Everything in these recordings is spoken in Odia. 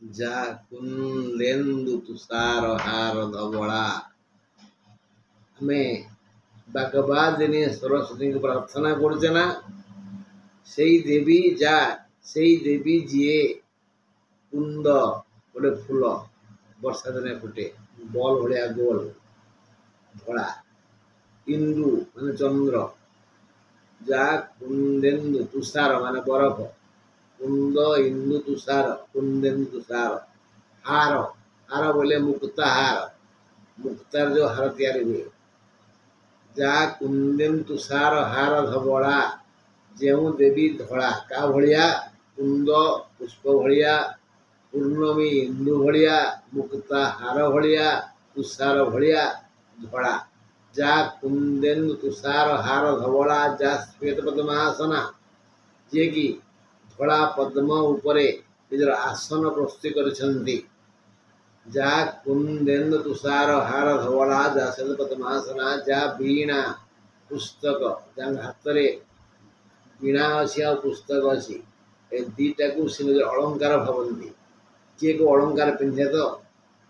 ଯା କୁନ୍ଦେନ୍ଦୁ ତୁଷାର ହାର ଧବଳା। ଆମେ ବାଗବାଦିନୀ ସରସ୍ୱତୀଙ୍କୁ ପ୍ରାର୍ଥନା କରୁଛେ ନା, ସେଇ ଦେବୀ ଯା, ସେଇ ଦେବୀ ଯିଏ କୁନ୍ଦ ଗୋଟେ ଫୁଲ ବର୍ଷା ଦିନେ ଫୁଟେ, ବଲ୍ ଭଳିଆ ଗୋଲ ଧଳା, ଇନ୍ଦୁ ମାନେ ଚନ୍ଦ୍ର, ଯା କୁନ୍ଦେନ୍ଦୁ ତୁଷାର ମାନେ ବରଫ, କୁନ୍ଦ ଇନ୍ଦୁ ତୁଷାର କୁନ୍ଦେନ୍ଦୁ ତୁଷାର, ହାର ହାର ବୋଲେ ମୁକ୍ତା ହାର, ମୁକ୍ତାର ଯୋଉ ହାର ତିଆରି ହୁଏ, ଯା କୁନ୍ଦେନ୍ଦୁ ତୁଷାର ହାର ଧବଳା, ଯେଉଁ ଦେବୀ ଧଳା କା ଭଳିଆ, କୁନ୍ଦ ପୁଷ୍ପ ଭଳିଆ, ପୂର୍ଣ୍ଣମୀ ଇନ୍ଦୁ ଭଳିଆ, ମୁକ୍ତା ହାର ଭଳିଆ, ତୁଷାର ଭଳିଆ ଧଳା, ଯା କୁନ୍ଦେନ୍ଦୁ ତୁଷାର ହାର ଧବଳା, ଯା ଶ୍ଵେତ ପଦ୍ମାସନା, ଯିଏକି ଧଳା ପଦ୍ମ ଉପରେ ନିଜର ଆସନ ପ୍ରସ୍ତୁତି କରିଛନ୍ତି, ଯା କୁନ୍ଦେନ୍ଦୁ ତୁଷାର ହାର ଧବଳା, ଯା ଶ୍ଵେତ ପଦ୍ମାସନା, ଯା ବୀଣା ପୁସ୍ତକ, ଯାଙ୍କ ହାତରେ ବୀଣା ଅଛି ଆଉ ପୁସ୍ତକ ଅଛି, ଏ ଦିଟାକୁ ସେ ନିଜର ଅଳଙ୍କାର ଭାବନ୍ତି। କିଏ କେଉଁ ଅଳଙ୍କାର ପିନ୍ଧେ ତ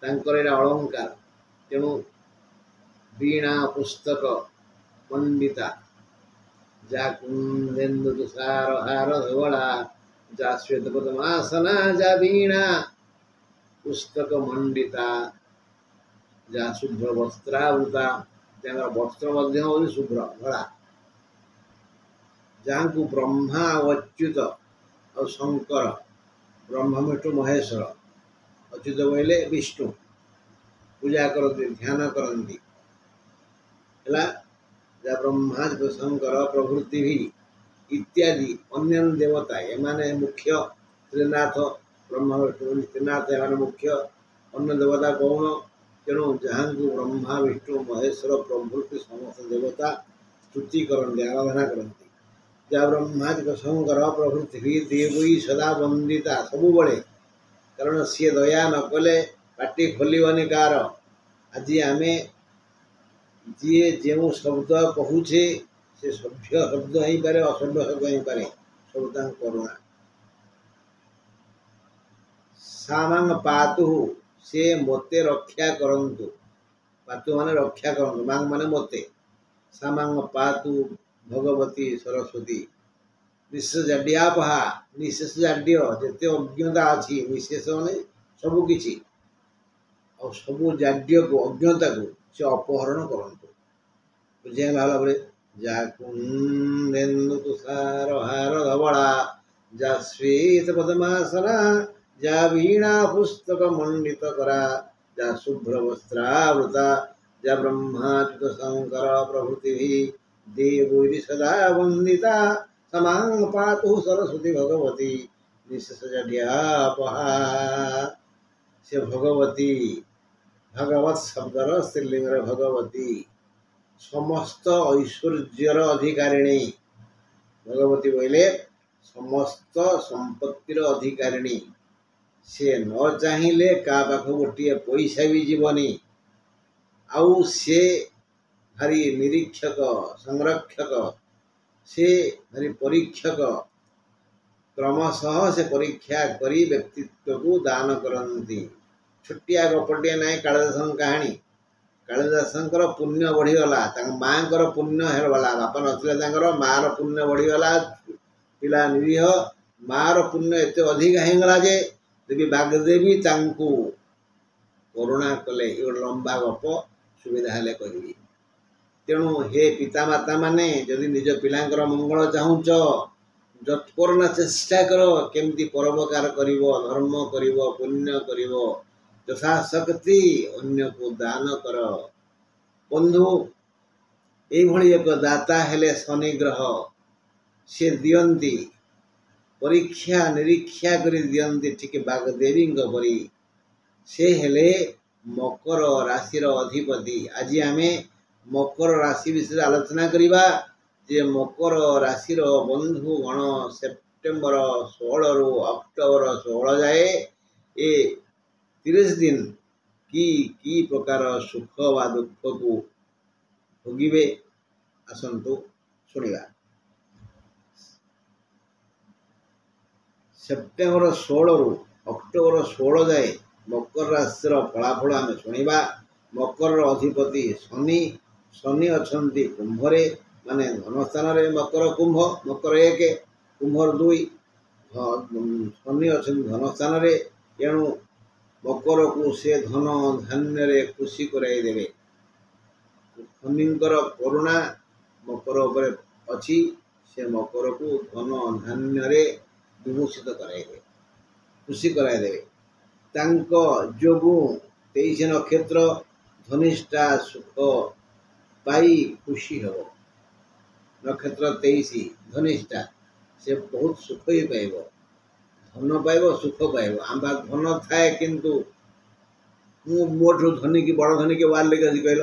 ତାଙ୍କର ଏଇଟା ଅଳଙ୍କାର, ତେଣୁ ବୀଣା ପୁସ୍ତକ ପଣ୍ଡିତା, ଯା କୁନ୍ଦେନ୍ଦୁ ତୁଷାର ହାର ଧବଳା, ଯା ଶ୍ଵେତ ପଦ୍ମାସନା, ଯା ବୀଣା ପୁସ୍ତକ ମଣ୍ଡିତା, ଯା ଶୁଭ୍ର ବସ୍ତ୍ରାବୃତା, ଯାହାର ବସ୍ତ୍ର ମଧ୍ୟ ହେଉଛି ଶୁଭ୍ର ଧଳା, ଯାହାଙ୍କୁ ବ୍ରହ୍ମା ଆଉ ଅଚ୍ୟୁତ ଆଉ ଶଙ୍କର, ବ୍ରହ୍ମ ବିଷ୍ଣୁ ମହେଶ୍ୱର, ଅଚ୍ୟୁତ କହିଲେ ବିଷ୍ଣୁ ପୂଜା କରନ୍ତି, ଧ୍ୟାନ କରନ୍ତି ହେଲା, ଯା ବ୍ରହ୍ମା ଶଙ୍କର ପ୍ରଭୃତି ଭି ଇତ୍ୟାଦି ଅନ୍ୟାନ୍ୟ ଦେବତା, ଏମାନେ ମୁଖ୍ୟ ତ୍ରିନାଥ, ବ୍ରହ୍ମା ବିଷ୍ଣୁ ତ୍ରିନାଥ ଏମାନେ ମୁଖ୍ୟ, ଅନ୍ୟ ଦେବତା ଗୌଣ, ତେଣୁ ଯାହାଙ୍କୁ ବ୍ରହ୍ମା ବିଷ୍ଣୁ ମହେଶ୍ୱର ପ୍ରଭୃତି ସମସ୍ତ ଦେବତା ସ୍ତୁତି କରନ୍ତି, ଆରାଧନା କରନ୍ତି, ଯା ବ୍ରହ୍ମାଜିକ ଶଙ୍କର ପ୍ରଭୃତି ଭି ଦେବୀ ସଦା ବନ୍ଦିତା, ସବୁବେଳେ, କାରଣ ସିଏ ଦୟା ନ କଲେ ପାଟି ଖୋଲିବନି କାହାର। ଆଜି ଆମେ ଯିଏ ଯେଉଁ ଶବ୍ଦ କହୁଛେ ସେ ସଭ୍ୟ ଶବ୍ଦ ହେଇପାରେ, ଅସଭ୍ୟ ଶବ୍ଦ ହେଇପାରେ, ସବୁ ତାଙ୍କ କରୁଣା। ସାମାଙ୍ଗ ପାତୁ, ସେ ମୋତେ ରକ୍ଷା କରନ୍ତୁ, ପାତୁ ମାନେ ରକ୍ଷା କରନ୍ତୁ, ମାଙ୍ଗ ମାନେ ମୋତେ, ସାମାଙ୍ଗ ପାତୁ ଭଗବତୀ ସରସ୍ୱତୀ, ନିଶେଷ ଜାଡ୍ୟାପହା, ନିଶେଷ ଜାଡ୍ୟ ଯେତେ ଅଜ୍ଞତା ଅଛି, ନିଶେଷ ମାନେ ସବୁ କିଛି, ଆଉ ସବୁ ଜାଡ୍ୟକୁ ଅଜ୍ଞତାକୁ ସେ ଅପହରଣ କରନ୍ତୁ। ବୁଝିବା ଭାବରେ, ଯା କୁନ୍ଦେନ୍ଦୁ ତୁଷାର ହାର ଧବଳା, ଯା ଶ୍ଵେତ ପଦ୍ମାସନା, ଯା ବୀଣା ପୁସ୍ତକ ମଣ୍ଡିତ କରା, ଯା ଶୁଭ୍ର ବସ୍ତ୍ରାବୃତା, ଯା ବ୍ରହ୍ମାଚ୍ୟୁତ ଶଙ୍କର ପ୍ରଭୃତି ଦେବୀ ସଦା ବନ୍ଦିତା, ସମାଙ୍ଗ ପାତୁ ସରସ୍ୱତୀ ଭଗବତୀ ନିଶେଷ ଜାଡ୍ୟାପହା। ସେ ଭଗବତୀ, ଭଗବତ ଶବ୍ଦର ସ୍ତ୍ରୀଲିଙ୍ଗରେ ଭଗବତୀ, ସମସ୍ତ ଐଶ୍ୱର୍ଯ୍ୟର ଅଧିକାରିଣୀ, ଭଗବତୀ କହିଲେ ସମସ୍ତ ସମ୍ପତ୍ତିର ଅଧିକାରିଣୀ, ସେ ନ ଚାହିଁଲେ କାହା ପାଖକୁ ଗୋଟିଏ ପଇସା ବି ଯିବନି, ଆଉ ସେ ଭାରି ନିରୀକ୍ଷକ ସଂରକ୍ଷକ, ସେ ଭାରି ପରୀକ୍ଷକ, କ୍ରମଶଃ ସେ ପରୀକ୍ଷା କରି ବ୍ୟକ୍ତିତ୍ୱକୁ ଦାନ କରନ୍ତି। ଛୋଟିଆ ଗପଟିଏ ନାହିଁ କାଳିଦାସଙ୍କ କାହାଣୀ, କାଳିଦାସଙ୍କର ପୁଣ୍ୟ ବଢ଼ିଗଲା, ତାଙ୍କ ମାଆଙ୍କର ପୁଣ୍ୟ ହେଲା, ବାପା ନଥିଲେ ତାଙ୍କର, ମାଆର ପୁଣ୍ୟ ବଢ଼ିଗଲା, ପିଲା ନିରୀହ, ମାଆର ପୁଣ୍ୟ ଏତେ ଅଧିକା ହେଇଗଲା ଯେ ଦେବୀ ବାଗଦେବୀ ତାଙ୍କୁ କରୁଣା କଲେ। ଏ ଗୋଟେ ଲମ୍ବା ଗପ, ସୁବିଧା ହେଲେ କହିବି। ତେଣୁ ହେ ପିତାମାତା ମାନେ, ଯଦି ନିଜ ପିଲାଙ୍କର ମଙ୍ଗଳ ଚାହୁଁଛ, ଯତ୍ପରୋନା ଚେଷ୍ଟା କର କେମିତି ପରୋପକାର କରିବ, ଧର୍ମ କରିବ, ପୁଣ୍ୟ କରିବ, ଯଥାଶକ୍ତି ଅନ୍ୟକୁ ଦାନ କର। ବନ୍ଧୁ, ଏଇଭଳି ଏକ ଦାତା ହେଲେ ଶନି ଗ୍ରହ, ସେ ଦିଅନ୍ତି, ପରୀକ୍ଷା ନିରୀକ୍ଷା କରି ଦିଅନ୍ତି, ଠିକ ବାଗଦେବୀଙ୍କ ପରି। ସେ ହେଲେ ମକର ରାଶିର ଅଧିପତି। ଆଜି ଆମେ ମକର ରାଶି ବିଷୟରେ ଆଲୋଚନା କରିବା, ଯେ ମକର ରାଶିର ବନ୍ଧୁଗଣ ସେପ୍ଟେମ୍ବର 16ରୁ ଅକ୍ଟୋବର 16 ଯାଏ ଏ 30 ଦିନ କି ପ୍ରକାର ସୁଖ ବା ଦୁଃଖକୁ ଭୋଗିବେ, ଆସନ୍ତୁ ଶୁଣିବା। ସେପ୍ଟେମ୍ବର 16ରୁ ଅକ୍ଟୋବର 16 ଯାଏ ମକର ରାଶିର ଫଳାଫଳ ଆମେ ଶୁଣିବା। ମକରର ଅଧିପତି ଶନି। ଶନି ଅଛନ୍ତି କୁମ୍ଭରେ, ମାନେ ଧନ ସ୍ଥାନରେ। ମକର କୁମ୍ଭ, ମକର 1, କୁମ୍ଭ 2। ଶନି ଅଛନ୍ତି ଧନ ସ୍ଥାନରେ, ତେଣୁ ମକରକୁ ସେ ଧନ ଧାନ୍ୟରେ ଖୁସି କରାଇ ଦେବେ। ଶନିଙ୍କର କରୁଣା ମକର ଉପରେ ଅଛି, ସେ ମକରକୁ ଧନ ଧାନ୍ୟରେ ବିଭୂଷିତ କରାଇଦେବେ, ଖୁସି କରାଇଦେବେ। ତାଙ୍କ ଯୋଗୁଁ 23 ନକ୍ଷତ୍ର ଧନିଷ୍ଠା ସୁଖ ପାଇ ଖୁସି ହେବ। ନକ୍ଷତ୍ର 23 ଧନିଷ୍ଠା, ସେ ବହୁତ ସୁଖ ହିଁ ପାଇବ, ଧନ ପାଇବ, ସୁଖ ପାଇବ। ଆମ ଧନ ଥାଏ, କିନ୍ତୁ ମୁଁ ମୋଠୁ ଧନୀ କି ବଡ଼ ଧନୀ କି ୱାର୍ଡ ଲେଖି ଅଛି କହିଲ?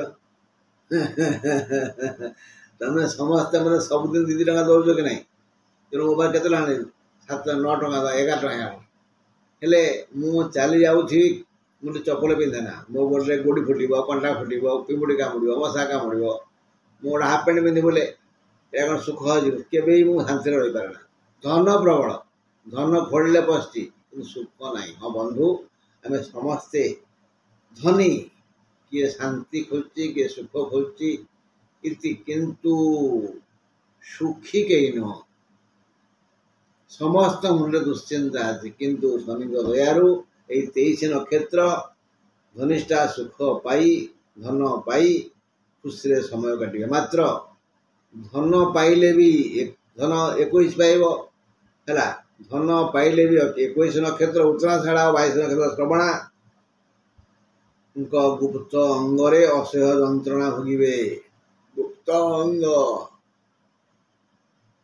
ତମେ ସମସ୍ତେ ମାନେ ସବୁଦିନ 2 ଟଙ୍କା ଦେଉଛ କି ନାହିଁ? ତେଣୁ ମୋବାଇଲ କେତେ ଟଙ୍କା ନେବି? 7, 9 ଟଙ୍କା, 11 ଟଙ୍କା। ହେଲେ ମୁଁ ଚାଲି ଯାଉଥିବି, ମୁଁ ଟିକେ ଚପଲ ପିନ୍ଧେ ନା, ମୋ ଗୋଡ଼ରେ ଗୋଡ଼ି ଫୁଟିବ, କଣ୍ଟା ଫୁଟିବ, ପିମ୍ପୁଡ଼ି କାମୁଡ଼ିବ, ମଶା କାମୁଡ଼ିବ, ମୁଁ ଗୋଟେ ହାଫ୍ ପ୍ୟାଣ୍ଟ ପିନ୍ଧି ବୋଲେ ଏହା କ'ଣ ସୁଖ ହେଇଯିବ? କେବେ ବି ମୁଁ ଶାନ୍ତିରେ ରହିପାରେ ନା। ଧନ ପ୍ରବଳ, ଧନ ଖୋଳିଲେ ପଶିଛି, କିନ୍ତୁ ସୁଖ ନାହିଁ। ହଁ ବନ୍ଧୁ, ଆମେ ସମସ୍ତେ ଧନୀ, କିଏ ଶାନ୍ତି ଖୋଜୁଛି, କିଏ ସୁଖ ଖୋଜୁଛି ଇତି, କିନ୍ତୁ ସୁଖୀ କେହି ନୁହଁ। ସମସ୍ତ ମୁଣ୍ଡରେ ଦୁଶ୍ଚିନ୍ତା ଅଛି, କିନ୍ତୁ ଶନିଙ୍କ ଦୟାରୁ ଏଇ 23 ନକ୍ଷତ୍ର ଧନିଷ୍ଠା ସୁଖ ପାଇ, ଧନ ପାଇ ଖୁସିରେ ସମୟ କାଟିବେ। ମାତ୍ର ଧନ ପାଇଲେ ବି ଧନ 21 ପାଇବ ହେଲା। ଧନ ପାଇଲେ ବି 21 ନକ୍ଷତ୍ର ଉତ୍ତରାଷାଢ଼ ଆଉ 22 ନକ୍ଷତ୍ର ଶ୍ରବଣା ଗୁପ୍ତ ଅଙ୍ଗରେ ଅସହ୍ୟ ଯନ୍ତ୍ରଣା ଭୋଗିବେ। ଗୁପ୍ତ ଅଙ୍ଗ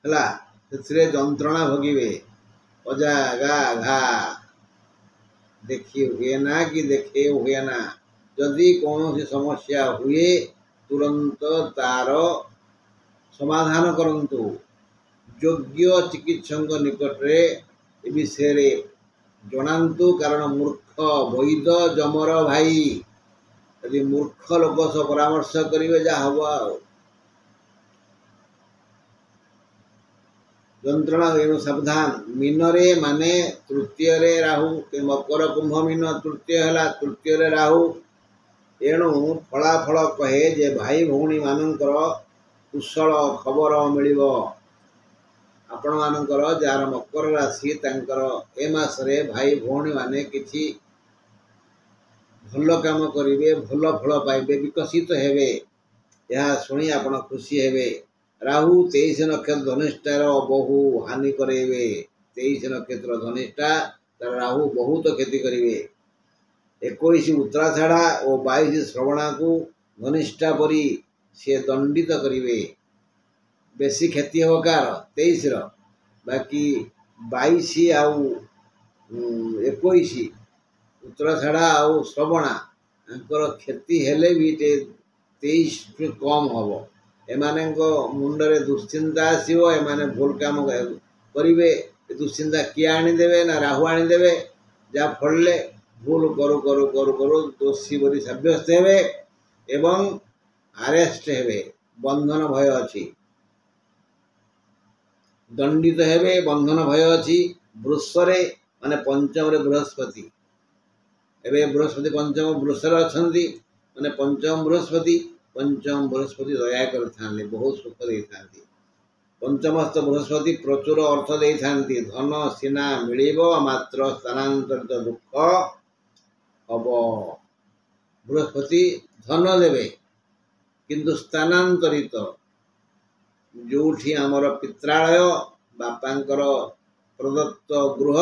ହେଲା, ସେଥିରେ ଯନ୍ତ୍ରଣା ଭୋଗିବେ। ଅଜା ଘା ଘା ଦେଖି ହୁଏ ନା କି ଦେଖେଇ ହୁଏ ନା। ଯଦି କୌଣସି ସମସ୍ୟା ହୁଏ, ତୁରନ୍ତ ତାର ସମାଧାନ କରନ୍ତୁ। ଯୋଗ୍ୟ ଚିକିତ୍ସକଙ୍କ ନିକଟରେ ଏ ବିଷୟରେ ଜଣାନ୍ତୁ, କାରଣ ମୂର୍ଖ ବୈଦ ଯମର ଭାଇ। ଯଦି ମୂର୍ଖ ଲୋକ ସହ ପରାମର୍ଶ କରିବେ, ଯାହା ହବ ଆଉ। ଯନ୍ତ୍ରଣା ଏଣୁ ସାବଧାନ। ମୀନରେ ମାନେ ତୃତୀୟରେ ରାହୁ, ମକର କୁମ୍ଭ ମୀନ ତୃତୀୟ ହେଲା, ତୃତୀୟରେ ରାହୁ। ଏଣୁ ଫଳାଫଳ କହେ ଯେ ଭାଇ ଭଉଣୀ ମାନଙ୍କର କୁଶଳ ଖବର ମିଳିବ। ଆପଣମାନଙ୍କର ଯାହାର ମକର ରାଶି, ତାଙ୍କର ଏ ମାସରେ ଭାଇ ଭଉଣୀ ମାନେ କିଛି ଭଲ କାମ କରିବେ, ଭଲ ଫଳ ପାଇବେ, ବିକଶିତ ହେବେ। ଏହା ଶୁଣି ଆପଣ ଖୁସି ହେବେ। ରାହୁ 23 ନକ୍ଷତ୍ର ଧନିଷ୍ଠାର ବହୁ ହାନି କରେଇବେ। 23 ନକ୍ଷତ୍ର ଧନିଷ୍ଠା, ତାର ରାହୁ ବହୁତ କ୍ଷତି କରିବେ। 21 ଉତ୍ତରାଷାଢ଼ ଓ 22 ଶ୍ରବଣାକୁ ଧନିଷ୍ଠା ପରି ସେ ଦଣ୍ଡିତ କରିବେ। ବେଶୀ କ୍ଷତି ହେବ କାହାର? 23ର। ବାକି 22 ଆଉ 21 ଉତ୍ତରାଷାଢ଼ ଆଉ ଶ୍ରବଣା, ତାଙ୍କର କ୍ଷତି ହେଲେ ବି 23ଠୁ କମ୍ ହେବ। ଏମାନଙ୍କ ମୁଣ୍ଡରେ ଦୁଶ୍ଚିନ୍ତା ଆସିବ, ଏମାନେ ଭୁଲ କାମ କରିବେ। ଦୁଶ୍ଚିନ୍ତା କିଏ ଆଣିଦେବେ? ନା ରାହୁ ଆଣିଦେବେ। ଯାହା ଫଳରେ ଭୁଲ କରୁ କରୁ କରୁ କରୁ ଦୋଷୀ ବୋଲି ସାବ୍ୟସ୍ତ ହେବେ ଏବଂ ଆରେଷ୍ଟ ହେବେ। ବନ୍ଧନ ଭୟ ଅଛି, ଦଣ୍ଡିତ ହେବେ, ବନ୍ଧନ ଭୟ ଅଛି। ବୃଷରେ ମାନେ ପଞ୍ଚମରେ ବୃହସ୍ପତି। ଏବେ ବୃହସ୍ପତି ପଞ୍ଚମ ବୃଷରେ ଅଛନ୍ତି, ମାନେ ପଞ୍ଚମ ବୃହସ୍ପତି। ପଞ୍ଚମ ବୃହସ୍ପତି ଦୟା କରିଥାନ୍ତି, ବହୁତ ସୁଖ ଦେଇଥାନ୍ତି। ପଞ୍ଚମସ୍ଥ ବୃହସ୍ପତି ପ୍ରଚୁର ଅର୍ଥ ଦେଇଥାନ୍ତି। ଧନ ସିନା ମିଳିବ, ମାତ୍ର ସ୍ଥାନାନ୍ତରିତ ଦୁଃଖ ହବ। ବୃହସ୍ପତି ଧନ ଦେବେ, କିନ୍ତୁ ସ୍ଥାନାନ୍ତରିତ, ଯୋଉଠି ଆମର ପିତ୍ରାଳୟ, ବାପାଙ୍କର ପ୍ରଦତ୍ତ ଗୃହ,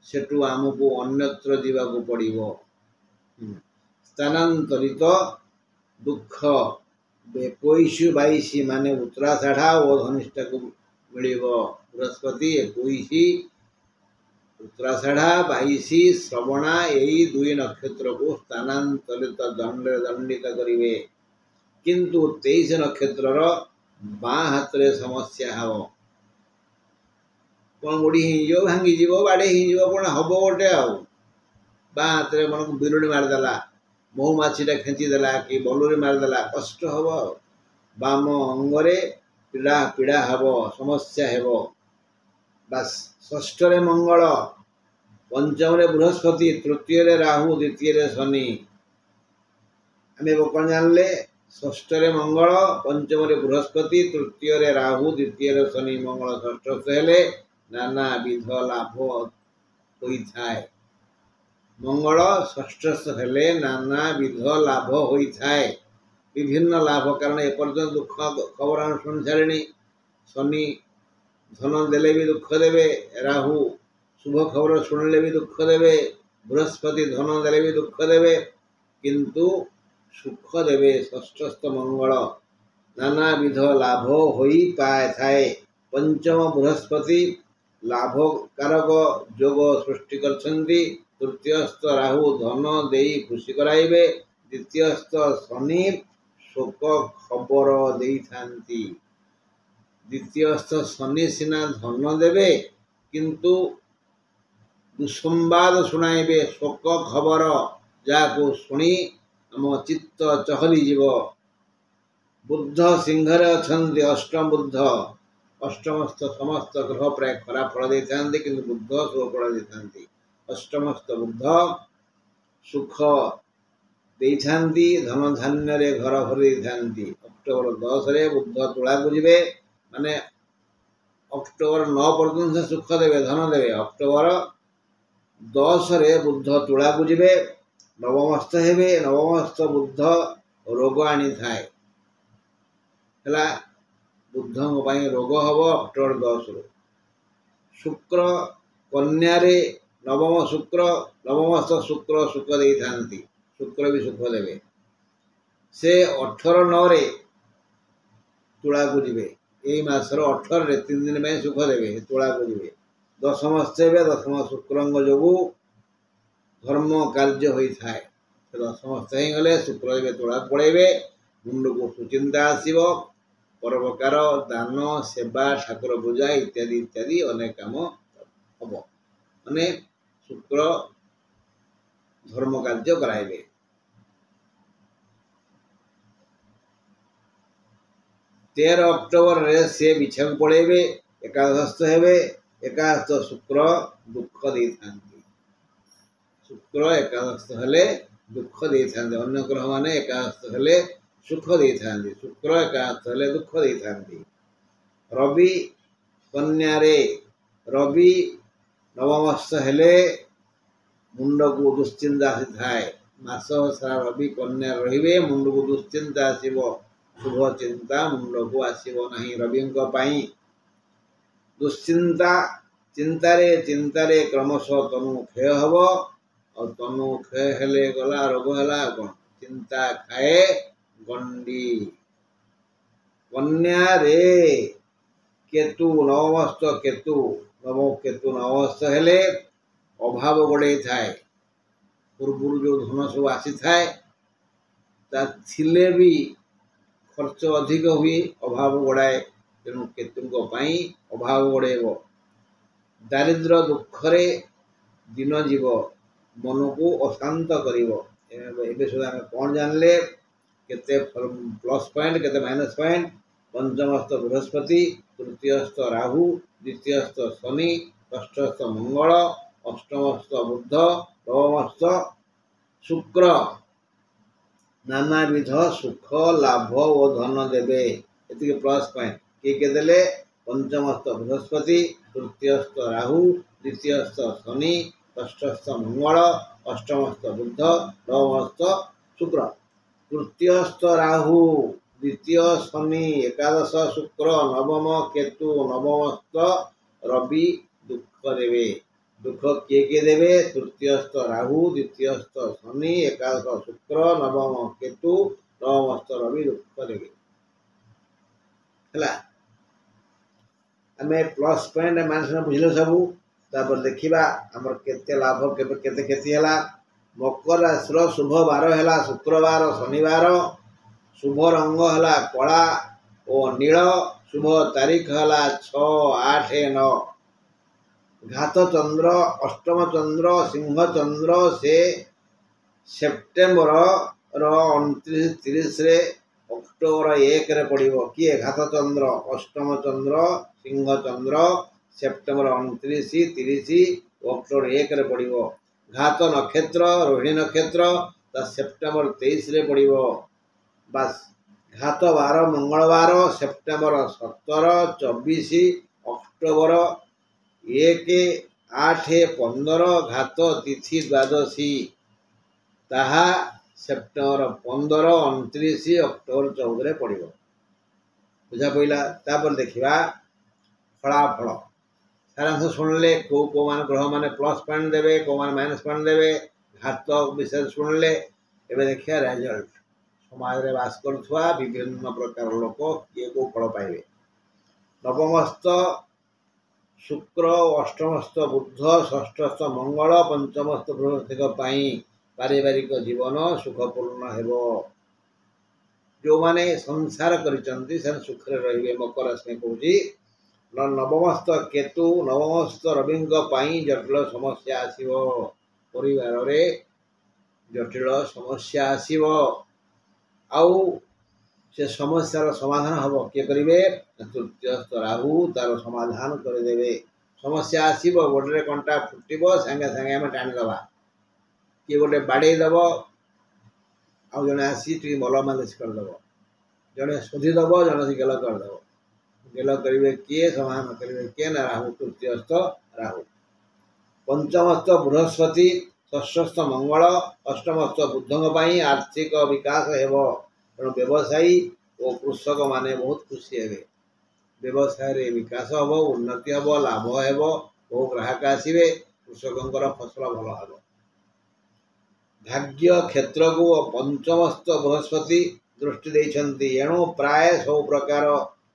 ସେଠୁ ଆମକୁ ଅନ୍ୟତ୍ର ଯିବାକୁ ପଡ଼ିବ। ସ୍ଥାନାନ୍ତରିତ ଦୁଃଖ 21 22 ମାନେ ଉତ୍ତରାଷାଢ଼ ଓ ଧନିଷ୍ଠାକୁ ମିଳିବ। ବୃହସ୍ପତି 21 ଉତ୍ତରାଷାଢ଼, 22 ଶ୍ରବଣା, ଏଇ 2 ନକ୍ଷତ୍ରକୁ ସ୍ଥାନାନ୍ତରିତ ଦଣ୍ଡିତ କରିବେ। କିନ୍ତୁ 23 ନକ୍ଷତ୍ରର ବାଁ ହାତରେ ସମସ୍ୟା ହେବ। କ'ଣ ମୁଡ଼ି ହେଇଯିବ, ଭାଙ୍ଗିଯିବ, ବାଡ଼େଇ ହେଇଯିବ, କ'ଣ ହବ ଗୋଟେ ଆଉ। ବାଁ ହାତରେ ମନକୁ ବିରୁଡ଼ି ମାରିଦେଲା, ମହୁମାଛିଟା ଖେଞ୍ଚିଦେଲା, କି ବଲୁରି ମାରିଦେଲା, କଷ୍ଟ ହେବ ଆଉ। ବାମ ଅଙ୍ଗରେ ପୀଡ଼ା ହେବ, ସମସ୍ୟା ହେବ। ବାସ୍। ଷଷ୍ଠରେ ମଙ୍ଗଳ, पंचम रे बृहस्पति, तृतीय रे राहु, द्वितीय रे शनि। आम कौन जानले षष्ठ रे मंगल, पंचम रे बृहस्पति, तृतीय रे राहु, द्वितीय रे शनि, मंगल षष्ठस्थ हेले नाना विध लाभ होई थाए। मंगल षष्ठस्थ हेले नाना विध लाभ होई थाए, विभिन्न लाभ। कारण एपर्यंत दुख खबर आम शुणी सारे। शनि धन देले भी दुख देवे, राहु शुभ खबर शुणिले भी दुख देवे, बृहस्पति धन देले भी दुख देवे, किंतु सुख देवे षष्ठस्थ मंगल, नाना विध लाभ होई पाए थाए। पंचम बृहस्पति लाभ कारक जोग सृष्टि करछंती, तृतीयस्थ राहु धन देई खुशी कराइबे, द्वितीयस्थ शनि शोक खबर देई थांती। द्वितीयस्थ शनि सिना धन देवे किंतु दुसंवाद शुणाइबे, शोक खबर जाको शुणी आम चित्त चहली जीव। बुद्ध सिंह रे अछंती, अष्टम बुद्ध, अष्टमस्थ समस्त ग्रह प्राय खराब फल दे थांती, किंतु बुद्ध शुभ फल दे थांती। अष्टमस्थ बुद्ध सुख दे थांती, धन धान्य रे घर भरी थांती। अक्टोबर 10 रे बुद्ध तुला को जिवे, माने अक्टोबर 9 पर्यंत से सुख देवे, धन देवे। अक्टोबर 10 रे बुद्ध तुला को जिवे, नवमस्थ हेबे। नवमस्थ बुद्ध रोग आनी थाए हला, बुद्धों पाई रोग हब अक्टोबर 10 रो। शुक्र कन्या रे नवम शुक्र, नवमस्थ शुक्र सुख दे थांती, शुक्र भी सुख देवे। से 18/9 रे तुला को जिवे, एई मासर 18 रे 3 दिन में सुख देवे, तुला को जिवे। दशमस्थ हेबे, दशम शुक्रंग जोगु धर्म कार्य होई थाए। दशमस्थ हे गले शुक्र देवे तुला पड़ेबे, मुंड को सुचिंता आसीबो, परोपकार दान सेवा ठाकुर पूजा इत्यादि इत्यादि अनेक काम हबो, माने शुक्र धर्म कार्य कराइबे। 13 अक्टोबर रे से बिछा पड़ेबे, एकादशस्थ हेबे। एकादश शुक्र दुख दे थांती, शुक्र एकादशस्थ हेले दुख दे थांती। अन्य ग्रह माने एकादशस्थ हेले सुख दे थांती, शुक्र एकादशस्थ हेले दुख दे थांती। रवि कन्या रे, रवि नवमस्थ हेले मुंड को दुश्चिंता आसी थाए। मास सारा रवि कन्या रहिबे, मुंड को दुश्चिंता आसीबो, शुभ चिंता मुंड को आसीबो नाही। रवि को पाई दुश्चिंता, चिंतारे क्रमशः तनु क्षय हब, और तनु क्षय हेले गला रोग हेला कोन, चिंता खाए गंडी। कन्या रे केतु नवमस्थ, केतु नवम केतु नवमस्थ हेले अभाव गोड़े थाए। पूर्व जो धन सब आसी थाए ता थिले भी खर्च अधिक हुए, अभाव गोड़ाए। तेणु केतुंको पाई अभाव गोड़ेब, दारिद्र दुखरे दिन जीव, मन को अशांत करिवो। एबे सुधा आम कौन जानले केते प्लस पॉइंट केते माइनस पॉइंट। पंचमस्थ बृहस्पति, तृतीयस्थ राहु, द्वितीयस्थ शनि, षष्ठस्थ मंगल, अष्टमस्थ बुद्ध, नवमस्थ शुक्र, नाना विध सुख लाभ और धन देवे। एति प्लस पॉइंट किए देले, पंचमस्थ बृहस्पति, तृतीयस्थ राहु, द्वितीयस्थ शनि, षष्ठस्थ मंगल, अष्टमस्थ बुद्ध, नवमस्थ शुक्र। तृतीयस्थ राहु, द्वितीय शनि, एकादश शुक्र, नवम केतु, नवमस्थ रवि दुख देवे। दुख किए देवे, तृतीयस्थ राहु, द्वितीयस्थ शनि, एकादश शुक्र, नवम केतु, नवमस्थ रवि दुख देवे। आमे प्लस पॉइंट मानस बुझल सबू। तापर देखिबा हमर केते लाभ केते क्षति हला। मकर राशि शुभ बार हला शुक्रवार शनिवार, शुभ रंग हला कला और नील, शुभ तारीख हला 6, 8, 9। घात चंद्र अष्टम चंद्र सिंह चंद्र से सेप्टेम्बर 29, 30 रे अक्टोबर 1 रे पड़िबो। किए घात चंद्र, अष्टम चंद्र, सिंह चंद्र, सेप्टेम्बर 29, 30 अक्टोबर 1 रे पड़िबो। घात नक्षत्र रोहिणी नक्षत्र ता सेप्टेम्बर 23 रे पड़िबो। बस घात बार मंगलवार सेप्टेम्बर 17 24 अक्टोबर 1 8 15 घात तिथि द्वादशी ताहा सेप्टेम्बर 15 29 अक्टोबर 14 पड़िबो। बुझा पड़ा। तापर देखा फलाफल सारांश शुणिले कौ मान ग्रह मैंने प्लस पॉइंट देवे कौ मान माइनस पॉइंट देवे घात विषय शुणिले। एवं देखिए रेजल्ट समाज में बास करुवा विभिन्न प्रकार लोक किए को फल पाइबे। नवमस्थ शुक्र अष्टमस्थ बुध षष्ठस्थ मंगल पंचमस्थ बृहस्पति पारिवारिक जीवन सुखपूर्ण हेबो। जो माने संसार करिचंती से सुखरे रहिबे। मकर राशि कहूँ नवमस्थ केतु नवमस्थ रविंग पाई जटिल समस्या आसीबो। परिवार रे जटिल समस्या आसीबो आउ से समस्यार समाधान हम किए करेंगे तृतीयस्थ राहु तार समाधान करदेवे। समस्या आसीबो गोटे कंटा फुटब सांगे सांगे आम टाणीदबा किए गोटे बाड़ेदब आउ जड़े आसी टी मल मालिश करदेव जड़े शोधिदब जड़े गेल करदेव। गेल करेंगे किए समाधान करेंगे किए ना राहु तृतीयस्थ राहु। पंचमस्थ बृहस्पति षष्ठस्थ मंगल अष्टमस्थ बुधंग आर्थिक विकास हेबो। तेणु व्यवसायी और कृषक माने बहुत खुशी हेबे। व्यवसाय रे विकास हम उन्नति हम लाभ हेब बहु ग्राहक आसवे कृषकर फसल भल हे। भाग्य क्षेत्र को पंचमस्थ बृहस्पति दृष्टि देइछंती एणु प्राय सब प्रकार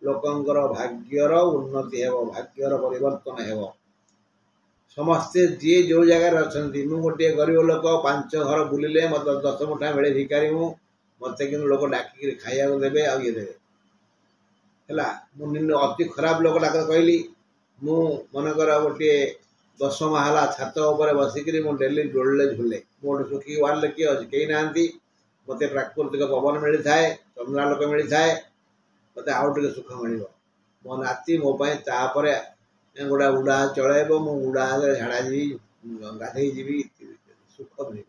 लोकंकर भाग्यर उन्नति हेब भाग्यर परिवर्तन हेब। समस्ते जी जो जगार अच्छा मु गोटे गरीब लोक 5 घर बुलिले मत 10 मुठा मिले भिकारी मु मत कि लोक डाक खाया देवे आ ये देवे है। अति खराब लोक डाक कहली मु मनकर गोटे 10 महला छात उपर बसिक डेली डोले झुले मोटे सुखी वाले किए अच्छे कहीं ना मत प्राकृतिक पवन मिलता है चंद्रालोक मिलता है मत आउ टे सुख मिल मो नाती मोपाई तापर गोटा उड़ा चलैब मु उड़ा झाड़ा जी गाधे जी सुख मिल।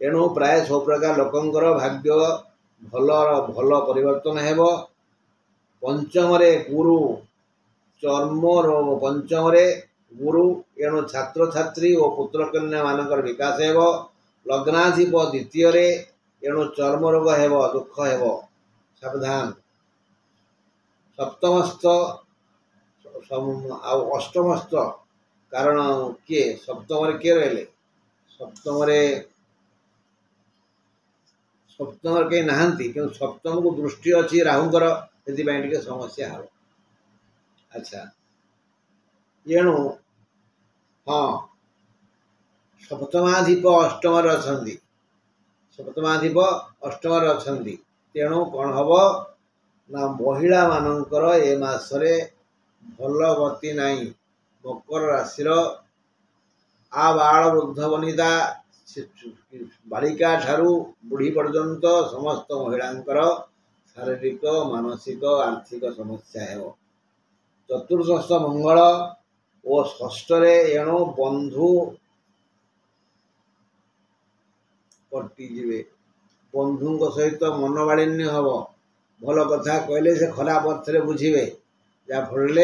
तेणु प्राय सब प्रकार लोकंकर भाग्य भल भल परिवर्तन हेब। पंचम गुरु चर्म पंचम गुरु एणु छात्र छात्री और पुत्र कन्या मानकर विकास हेब। लग्नाधिप द्वितीय एणु चर्म रोग हेब दुख हेब सावधान। सप्तमस्थ अष्टमस्थ कारण किए सप्तम किए रहे सप्तम कहीं नहांती कि सप्तम को दृष्टि अच्छी राहुंकर से समस्या हो। अच्छा एणु हाँ सप्तमाधिप अष्टम अच्छा सप्तमाधिप अष्टम अच्छा तेणु कौन हम ना महिला मानकर ए मासरे भल गति नाई। मकर राशि आबाल वृद्ध वनिता बालिका ठारू बुढ़ी पर्यंत समस्त महिलांकर शारीरिक मानसिक आर्थिक समस्या है। चतुर्दश मंगल और षष्ठ एणु बंधु कटिजे बंधु सहित मनोमालिन्य हम भल कथा कहले से खराब अर्थ बुझे जहाँफल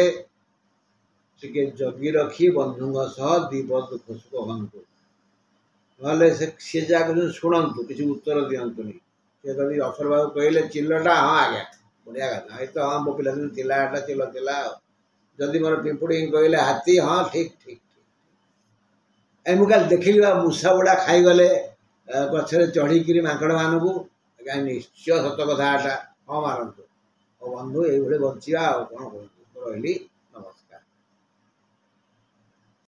टे जगी रखी बंधु सह दीपद दुख सुख हूँ ना सी जगह शुणु किसी उत्तर दिंतुनि सी कभी अफर बाबू कहले चिल्लटा हाँ आज्ञा बढ़िया कथा ये तो हाँ मो पिला चिल्लाटा चिल्ल थिला जदि मोर पिंपुड़ी कहले हाथी हाँ ठीक ठीक ठीक मुझे देखिली मूषा गुड़ा खाईगले गचर चढ़ी माकड़ मानू कहीं निश्चय सत कथा हाँ मारतु बंधु ये बचा कौन कहली।